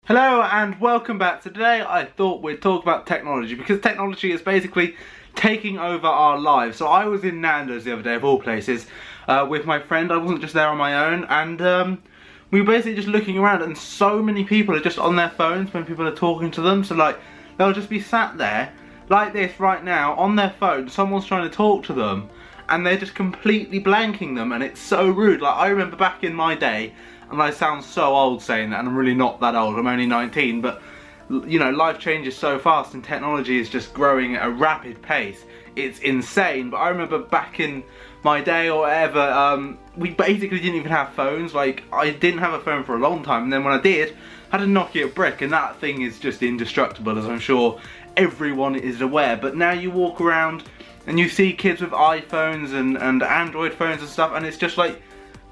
Hello and welcome back. So today I thought we'd talk about technology because technology is basically taking over our lives. So I was in Nando's the other day, of all places, with my friend. I wasn't just there on my own, and we were basically just looking around, and so many people are just on their phones when people are talking to them. So like, they'll just be sat there like this right now on their phone. Someone's trying to talk to them and they're just completely blanking them, and it's so rude. Like, I remember back in my day, and I sound so old saying that, and I'm really not that old, I'm only 19, but you know, life changes so fast and technology is just growing at a rapid pace. It's insane. But I remember back in my day or whatever, we basically didn't even have phones. Like, I didn't have a phone for a long time, and then when I did, I had a Nokia brick, and that thing is just indestructible, as I'm sure everyone is aware. But now you walk around and you see kids with iPhones and Android phones and stuff, and it's just like,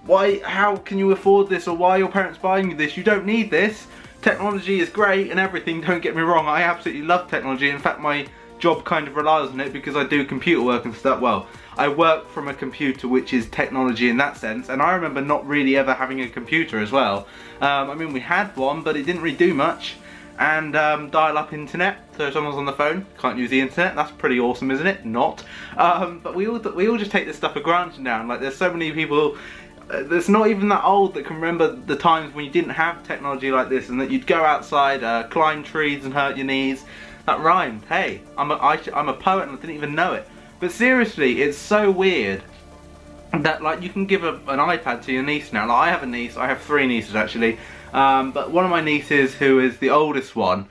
why, how can you afford this, or why are your parents buying you this? You don't need this. Technology is great and everything, don't get me wrong, I absolutely love technology. In fact, my job kind of relies on it because I do computer work and stuff. Well, I work from a computer, which is technology in that sense, and I remember not really ever having a computer as well. I mean, we had one, but it didn't really do much. And dial-up internet, so if someone's on the phone, can't use the internet. That's pretty awesome, isn't it? Not. But we all just take this stuff for granted now. Like, there's so many people that's not even that old that can remember the times when you didn't have technology like this, and that you'd go outside, climb trees and hurt your knees. That rhymed. Hey, I'm a poet and I didn't even know it. But seriously, it's so weird that, like, you can give an iPad to your niece now. Like, I have a niece, I have 3 nieces actually, but one of my nieces, who is the oldest one,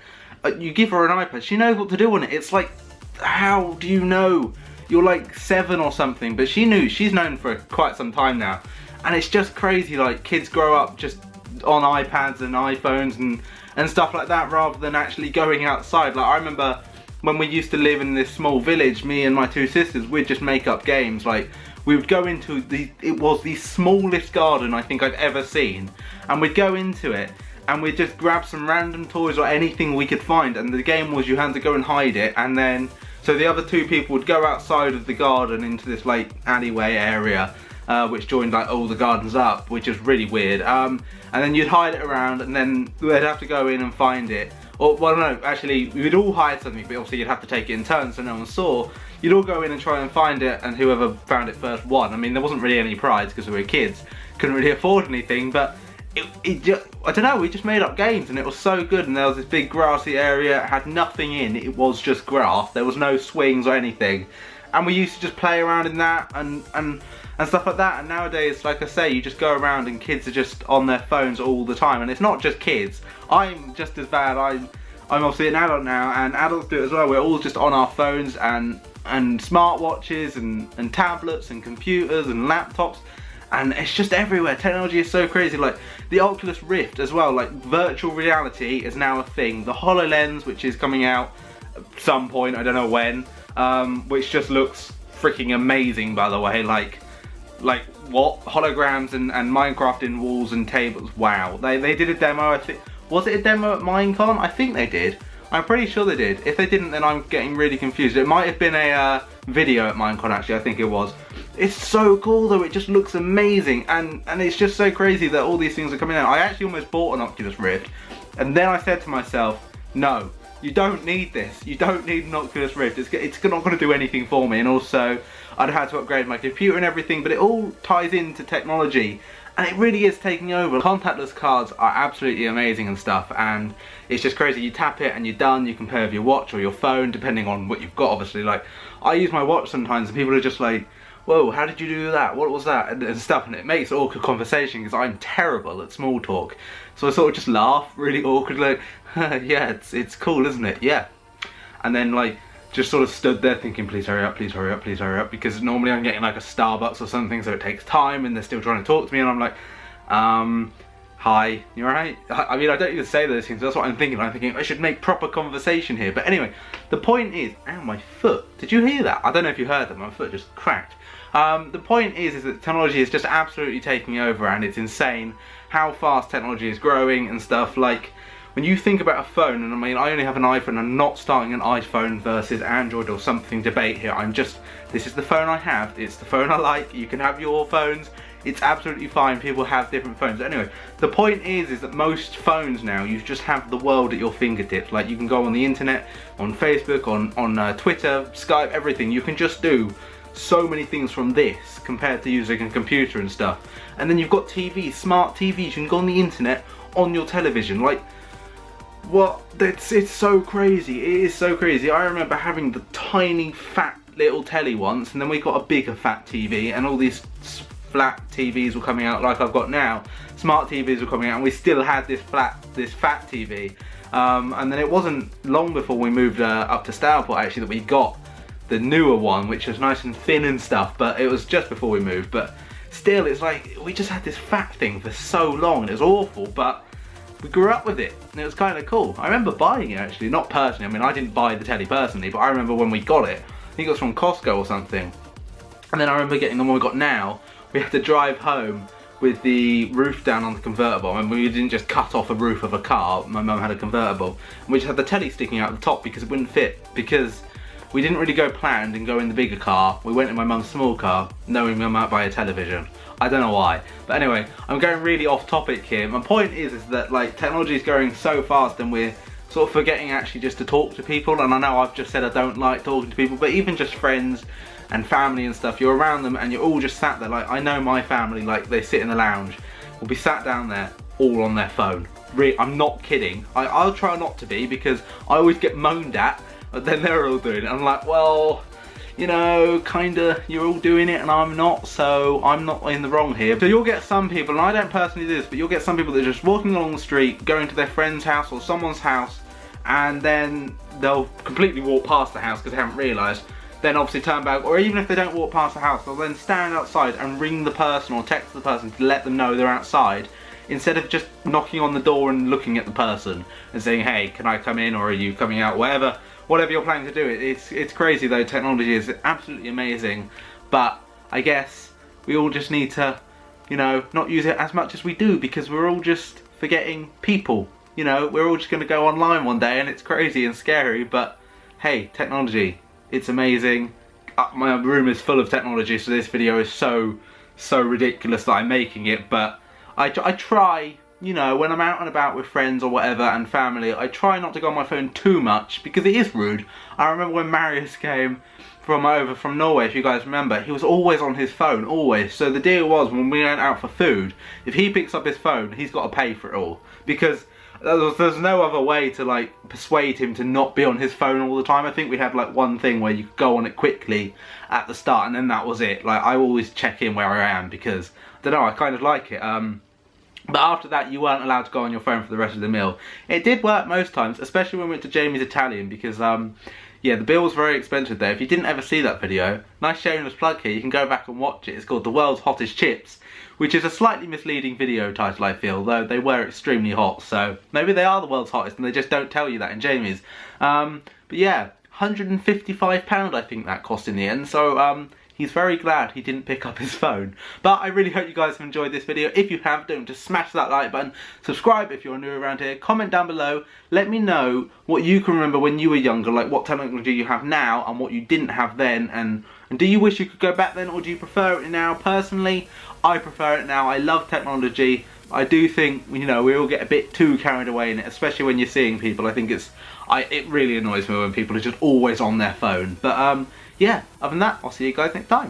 you give her an iPad, she knows what to do on it. It's like, how do you know? You're like 7 or something, but she's known for quite some time now. And it's just crazy, like, kids grow up just on iPads and iPhones and stuff like that, rather than actually going outside. Like, I remember when we used to live in this small village, me and my 2 sisters, we'd just make up games. Like, we would go into it was the smallest garden I think I've ever seen, and we'd go into it and we'd just grab some random toys or anything we could find, and the game was you had to go and hide it, and then so the other 2 people would go outside of the garden into this like alleyway area, which joined like all the gardens up, which is really weird, and then you'd hide it around, and then they'd have to go in and find it. Or, well, no, actually, we would all hide something, but obviously you'd have to take it in turns so no one saw. You'd all go in and try and find it, and whoever found it first won. I mean, there wasn't really any prize because we were kids, couldn't really afford anything, but it just, I don't know, we just made up games, and it was so good. And there was this big grassy area, it had nothing in, it was just grass, there was no swings or anything, and we used to just play around in that and stuff like that. And nowadays, like I say, you just go around and kids are just on their phones all the time. And it's not just kids, I'm just as bad. I'm obviously an adult now, and adults do it as well. We're all just on our phones and smartwatches and tablets and computers and laptops, and it's just everywhere. Technology is so crazy. Like the Oculus Rift as well, like virtual reality is now a thing. The HoloLens, which is coming out at some point, I don't know when, which just looks freaking amazing, by the way. Like what? Holograms and Minecraft in walls and tables. Wow. They did a demo, I think. Was it a demo at Minecon? I think they did. I'm pretty sure they did. If they didn't, then I'm getting really confused. It might have been a video at Minecon, actually, I think it was. It's so cool though, it just looks amazing, and it's just so crazy that all these things are coming out. I actually almost bought an Oculus Rift, and then I said to myself, no, you don't need this. You don't need an Oculus Rift. It's not going to do anything for me, and also I'd had to upgrade my computer and everything, but it all ties into technology. And it really is taking over. Contactless cards are absolutely amazing and stuff, and it's just crazy. You tap it and you're done. You can pay with your watch or your phone, depending on what you've got, obviously. Like, I use my watch sometimes and people are just like, whoa, how did you do that? What was that? And stuff, and it makes awkward conversation because I'm terrible at small talk. So I sort of just laugh really awkward, like, yeah, it's cool, isn't it? Yeah. And then, like, just sort of stood there thinking, please hurry up, please hurry up, please hurry up, because normally I'm getting like a Starbucks or something, so it takes time and they're still trying to talk to me, and I'm like, hi, you alright? I mean, I don't even say those things, that's what I'm thinking. I'm thinking I should make proper conversation here. But anyway, the point is, ow, my foot, did you hear that? I don't know if you heard that, my foot just cracked. The point is that technology is just absolutely taking over, and it's insane how fast technology is growing and stuff. Like, when you think about a phone, and I mean, I only have an iPhone, I'm not starting an iPhone versus Android or something debate here. This is the phone I have, it's the phone I like. You can have your phones, It's absolutely fine, people have different phones. Anyway, the point is that most phones now, you just have the world at your fingertips. Like, you can go on the internet, on Facebook, on Twitter, Skype, everything. You can just do so many things from this compared to using a computer and stuff. And then you've got TVs, smart TVs. You can go on the internet on your television. Like, what? It's so crazy. It is so crazy. I remember having the tiny fat little telly once, and then we got a bigger fat TV, and all these flat TVs were coming out like I've got now. Smart TVs were coming out, and we still had this fat TV. And then it wasn't long before we moved up to Stourport actually that we got the newer one, which was nice and thin and stuff, but it was just before we moved. But still, it's like we just had this fat thing for so long, and it was awful, but we grew up with it, and it was kind of cool. I remember buying it actually, not personally. I mean, I didn't buy the telly personally, but I remember when we got it. I think it was from Costco or something. And then I remember getting the one we got now. We had to drive home with the roof down on the convertible, and we didn't just cut off a roof of a car. My mum had a convertible, and we just had the telly sticking out the top because it wouldn't fit, because we didn't really go planned and go in the bigger car. We went in my mum's small car, knowing we might buy a television. I don't know why. But anyway, I'm going really off topic here. My point is that like technology is going so fast, and we're sort of forgetting actually just to talk to people. And I know I've just said I don't like talking to people, but even just friends and family and stuff, you're around them and you're all just sat there. Like, I know my family, like, they sit in the lounge, will be sat down there all on their phone. I'm not kidding. I'll try not to be, because I always get moaned at, but then they're all doing it. I'm like, well, you know, kinda, you're all doing it and I'm not, so I'm not in the wrong here. So you'll get some people, and I don't personally do this, but you'll get some people that are just walking along the street, going to their friend's house or someone's house, and then they'll completely walk past the house because they haven't realised, then obviously turn back, or even if they don't walk past the house, they'll then stand outside and ring the person or text the person to let them know they're outside, instead of just knocking on the door and looking at the person and saying, hey, can I come in, or are you coming out, whatever you're planning to do. It's crazy though. Technology is absolutely amazing, but I guess we all just need to, you know, not use it as much as we do, because we're all just forgetting people. You know, we're all just going to go online one day, and it's crazy and scary, but hey, technology, it's amazing. My room is full of technology, so this video is so ridiculous that I'm making it, but I try, you know, when I'm out and about with friends or whatever and family, I try not to go on my phone too much, because it is rude. I remember when Marius came over from Norway, if you guys remember, he was always on his phone, always. So the deal was, when we went out for food, if he picks up his phone, he's got to pay for it all, because there's no other way to like persuade him to not be on his phone all the time. I think we had like one thing where you could go on it quickly at the start, and then that was it. Like, I always check in where I am, because I don't know, I kind of like it. But after that, you weren't allowed to go on your phone for the rest of the meal. It did work most times, especially when we went to Jamie's Italian, because yeah, the bill was very expensive there. If you didn't ever see that video, nice shameless plug here, you can go back and watch it. It's called The World's Hottest Chips, which is a slightly misleading video title, I feel, though they were extremely hot. So maybe they are the world's hottest and they just don't tell you that in Jamie's. But yeah, £155 I think that cost in the end. So he's very glad he didn't pick up his phone. But I really hope you guys have enjoyed this video. If you have, don't just smash that like button. Subscribe if you're new around here. Comment down below. Let me know what you can remember when you were younger, like what technology you have now and what you didn't have then. And do you wish you could go back then, or do you prefer it now? Personally, I prefer it now. I love technology. I do think, you know, we all get a bit too carried away in it, especially when you're seeing people. I think it really annoys me when people are just always on their phone. But yeah, other than that, I'll see you guys next time.